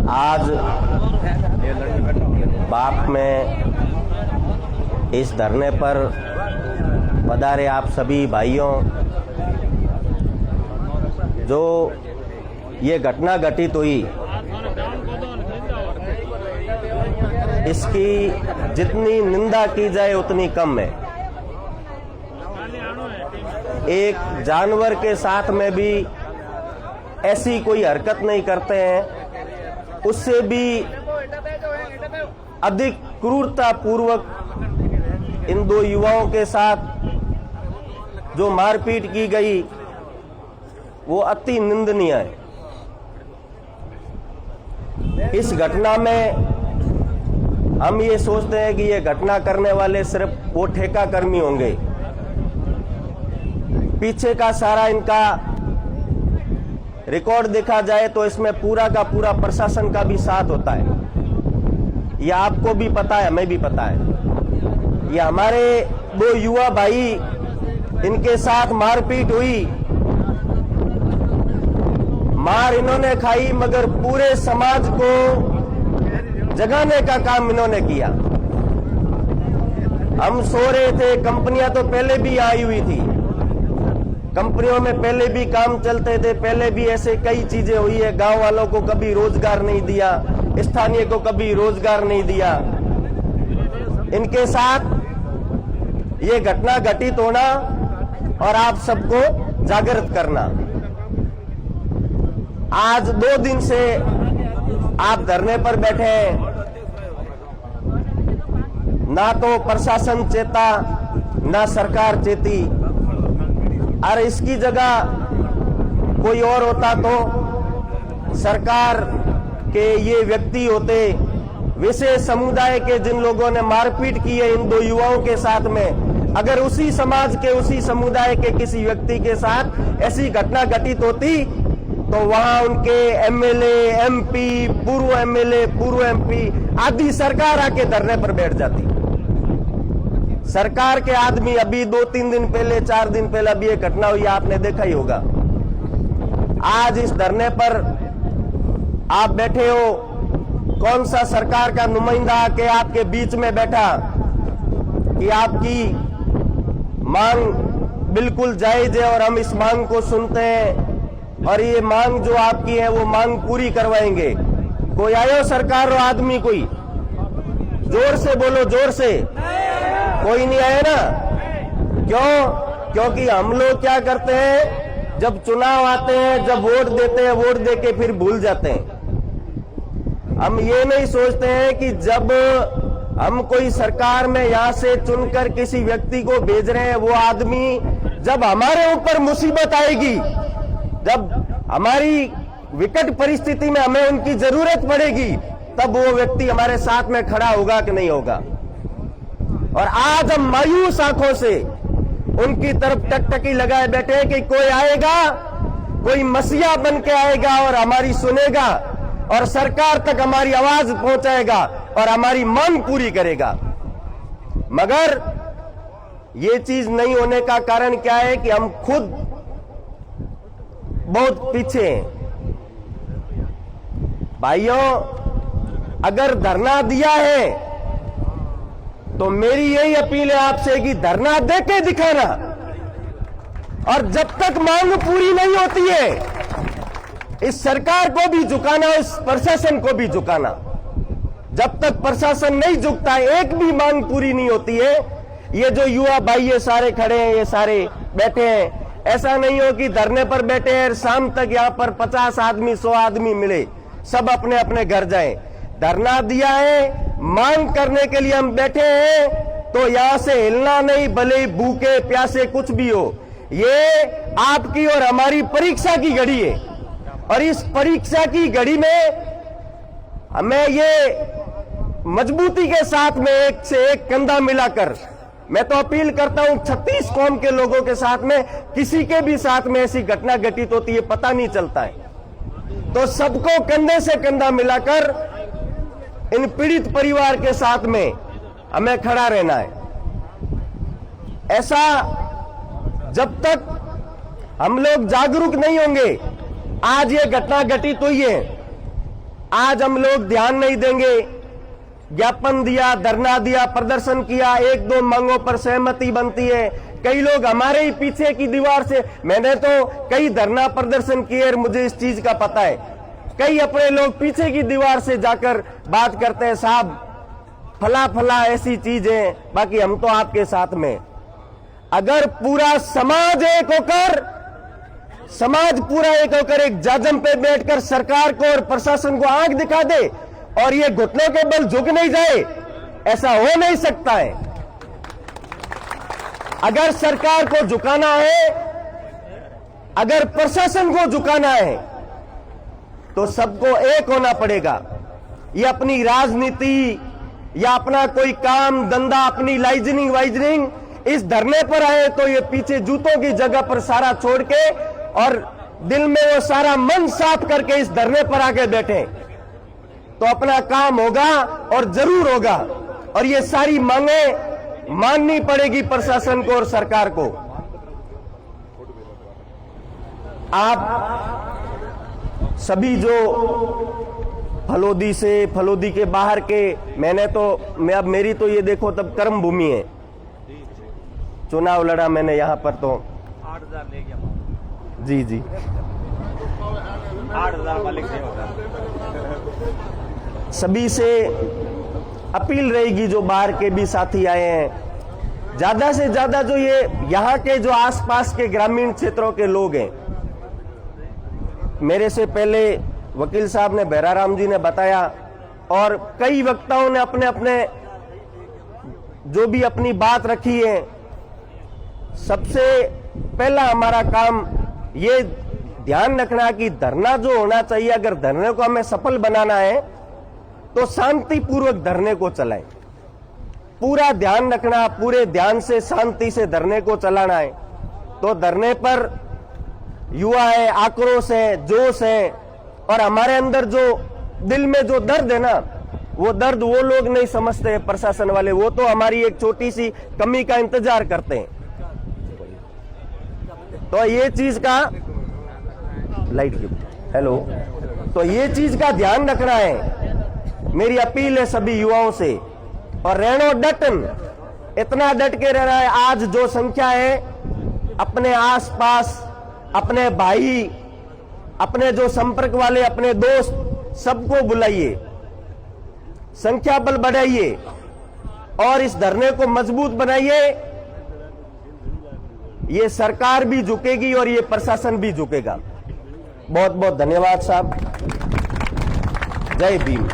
आज बाप में इस धरने पर पधारे आप सभी भाइयों, जो ये घटना घटित हुई इसकी जितनी निंदा की जाए उतनी कम है। एक जानवर के साथ में भी ऐसी कोई हरकत नहीं करते हैं, उससे भी अधिक क्रूरता पूर्वक इन दो युवाओं के साथ जो मारपीट की गई वो अति निंदनीय है। इस घटना में हम ये सोचते हैं कि ये घटना करने वाले सिर्फ वो ठेका कर्मी होंगे, पीछे का सारा इनका रिकॉर्ड देखा जाए तो इसमें पूरा का पूरा प्रशासन का भी साथ होता है। ये आपको भी पता है, हमें भी पता है। ये हमारे दो युवा भाई, इनके साथ मारपीट हुई, मार इन्होंने खाई, मगर पूरे समाज को जगाने का काम इन्होंने किया। हम सो रहे थे, कंपनियां तो पहले भी आई हुई थी, कंपनियों में पहले भी काम चलते थे, पहले भी ऐसे कई चीजें हुई है। गांव वालों को कभी रोजगार नहीं दिया, स्थानीय को कभी रोजगार नहीं दिया। इनके साथ ये घटना घटित होना और आप सबको जागृत करना। आज 2 दिन से आप धरने पर बैठे हैं, ना तो प्रशासन चेता ना सरकार चेती। और इसकी जगह कोई और होता तो सरकार के ये व्यक्ति होते, विशेष समुदाय के जिन लोगों ने मारपीट की है इन दो युवाओं के साथ में, अगर उसी समाज के उसी समुदाय के किसी व्यक्ति के साथ ऐसी घटना घटित होती तो वहां उनके एमएलए, एमपी, पूर्व एमएलए, पूर्व एमपी आदि सरकार आके धरने पर बैठ जाती। सरकार के आदमी अभी 2-3 दिन पहले, 4 दिन पहले अभी ये घटना हुई, आपने देखा ही होगा। आज इस धरने पर आप बैठे हो, कौन सा सरकार का नुमाइंदा आके आपके बीच में बैठा कि आपकी मांग बिल्कुल जायज है और हम इस मांग को सुनते हैं और ये मांग जो आपकी है वो मांग पूरी करवाएंगे। कोई आयो सरकार और आदमी, कोई जोर से बोलो, जोर से। कोई नहीं आया ना? क्यों? क्योंकि हम लोग क्या करते हैं, जब चुनाव आते हैं, जब वोट देते हैं, वोट देके फिर भूल जाते हैं। हम ये नहीं सोचते हैं कि जब हम कोई सरकार में यहां से चुनकर किसी व्यक्ति को भेज रहे हैं, वो आदमी जब हमारे ऊपर मुसीबत आएगी, जब हमारी विकट परिस्थिति में हमें उनकी जरूरत पड़ेगी, तब वो व्यक्ति हमारे साथ में खड़ा होगा कि नहीं होगा। और आज हम मायूस आंखों से उनकी तरफ टकटकी लगाए बैठे हैं कि कोई आएगा, कोई मसीहा बन के आएगा और हमारी सुनेगा और सरकार तक हमारी आवाज पहुंचाएगा और हमारी मांग पूरी करेगा। मगर ये चीज नहीं होने का कारण क्या है कि हम खुद बहुत पीछे हैं। भाइयों, अगर धरना दिया है तो मेरी यही अपील है आपसे कि धरना देके दिखाना, और जब तक मांग पूरी नहीं होती है इस सरकार को भी झुकाना, इस प्रशासन को भी झुकाना। जब तक प्रशासन नहीं झुकता है, एक भी मांग पूरी नहीं होती है। ये जो युवा भाई ये सारे खड़े हैं, ये सारे बैठे हैं, ऐसा नहीं हो कि धरने पर बैठे हैं शाम तक यहां पर 50 आदमी 100 आदमी मिले, सब अपने अपने घर जाएं। धरना दिया है, मांग करने के लिए हम बैठे हैं, तो यहां से हिलना नहीं, भले ही भूखे प्यासे कुछ भी हो। ये आपकी और हमारी परीक्षा की घड़ी है और इस परीक्षा की घड़ी में हमें ये मजबूती के साथ में एक से एक कंधा मिलाकर, मैं तो अपील करता हूं 36 कौम के लोगों के साथ में किसी के भी साथ में ऐसी घटना घटित होती है, पता नहीं चलता है, तो सबको कंधे से कंधा मिलाकर इन पीड़ित परिवार के साथ में हमें खड़ा रहना है। ऐसा जब तक हम लोग जागरूक नहीं होंगे, आज ये घटना घटित हुई है, आज हम लोग ध्यान नहीं देंगे, ज्ञापन दिया, धरना दिया, प्रदर्शन किया, एक दो मांगों पर सहमति बनती है, कई लोग हमारे ही पीछे की दीवार से, मैंने तो कई धरना प्रदर्शन किए और मुझे इस चीज का पता है, कई अपने लोग पीछे की दीवार से जाकर बात करते हैं, साहब फला फला ऐसी चीज है, बाकी हम तो आपके साथ में। अगर पूरा समाज एक होकर, समाज पूरा एक होकर एक जाजम पे बैठकर सरकार को और प्रशासन को आंख दिखा दे और ये घुटनों के बल झुक नहीं जाए, ऐसा हो नहीं सकता है। अगर सरकार को झुकाना है, अगर प्रशासन को झुकाना है, तो सबको एक होना पड़ेगा। ये अपनी राजनीति या अपना कोई काम धंधा, अपनी लाइजनिंग वाइजनिंग इस धरने पर आए तो ये पीछे जूतों की जगह पर सारा छोड़ के और दिल में वो सारा मन साफ करके इस धरने पर आके बैठे तो अपना काम होगा और जरूर होगा। और ये सारी मांगे माननी पड़ेगी प्रशासन को और सरकार को। आप सभी जो फलोदी से, फलोदी के बाहर के, अब मेरी तो ये देखो तब कर्म भूमि है, चुनाव लड़ा मैंने यहां पर तो 8,000 ले गया जी 8,000 मालिक से होगा। सभी से अपील रहेगी, जो बाहर के भी साथी आए हैं, ज्यादा से ज्यादा जो ये यहाँ के जो आसपास के ग्रामीण क्षेत्रों के लोग हैं, मेरे से पहले वकील साहब ने, बहराराम जी ने बताया और कई वक्ताओं ने अपने अपने जो भी अपनी बात रखी है। सबसे पहला हमारा काम ये ध्यान रखना कि धरना जो होना चाहिए, अगर धरने को हमें सफल बनाना है तो शांतिपूर्वक धरने को चलाएं। पूरा ध्यान रखना, पूरे ध्यान से शांति से धरने को चलाना है। तो धरने पर युवा है, आक्रोश है, जोश है, और हमारे अंदर जो दिल में जो दर्द है ना, वो दर्द वो लोग नहीं समझते हैं, प्रशासन वाले, वो तो हमारी एक छोटी सी कमी का इंतजार करते हैं। तो ये चीज का हेलो, तो ये चीज का ध्यान रखना है। मेरी अपील है सभी युवाओं से, और रहनो डटन, इतना डट के रहना है। आज जो संख्या है, अपने आसपास अपने भाई, अपने जो संपर्क वाले, अपने दोस्त, सबको बुलाइए, संख्या बल बढ़ाइए और इस धरने को मजबूत बनाइए। ये सरकार भी झुकेगी और ये प्रशासन भी झुकेगा। बहुत बहुत धन्यवाद साहब। जय भीम।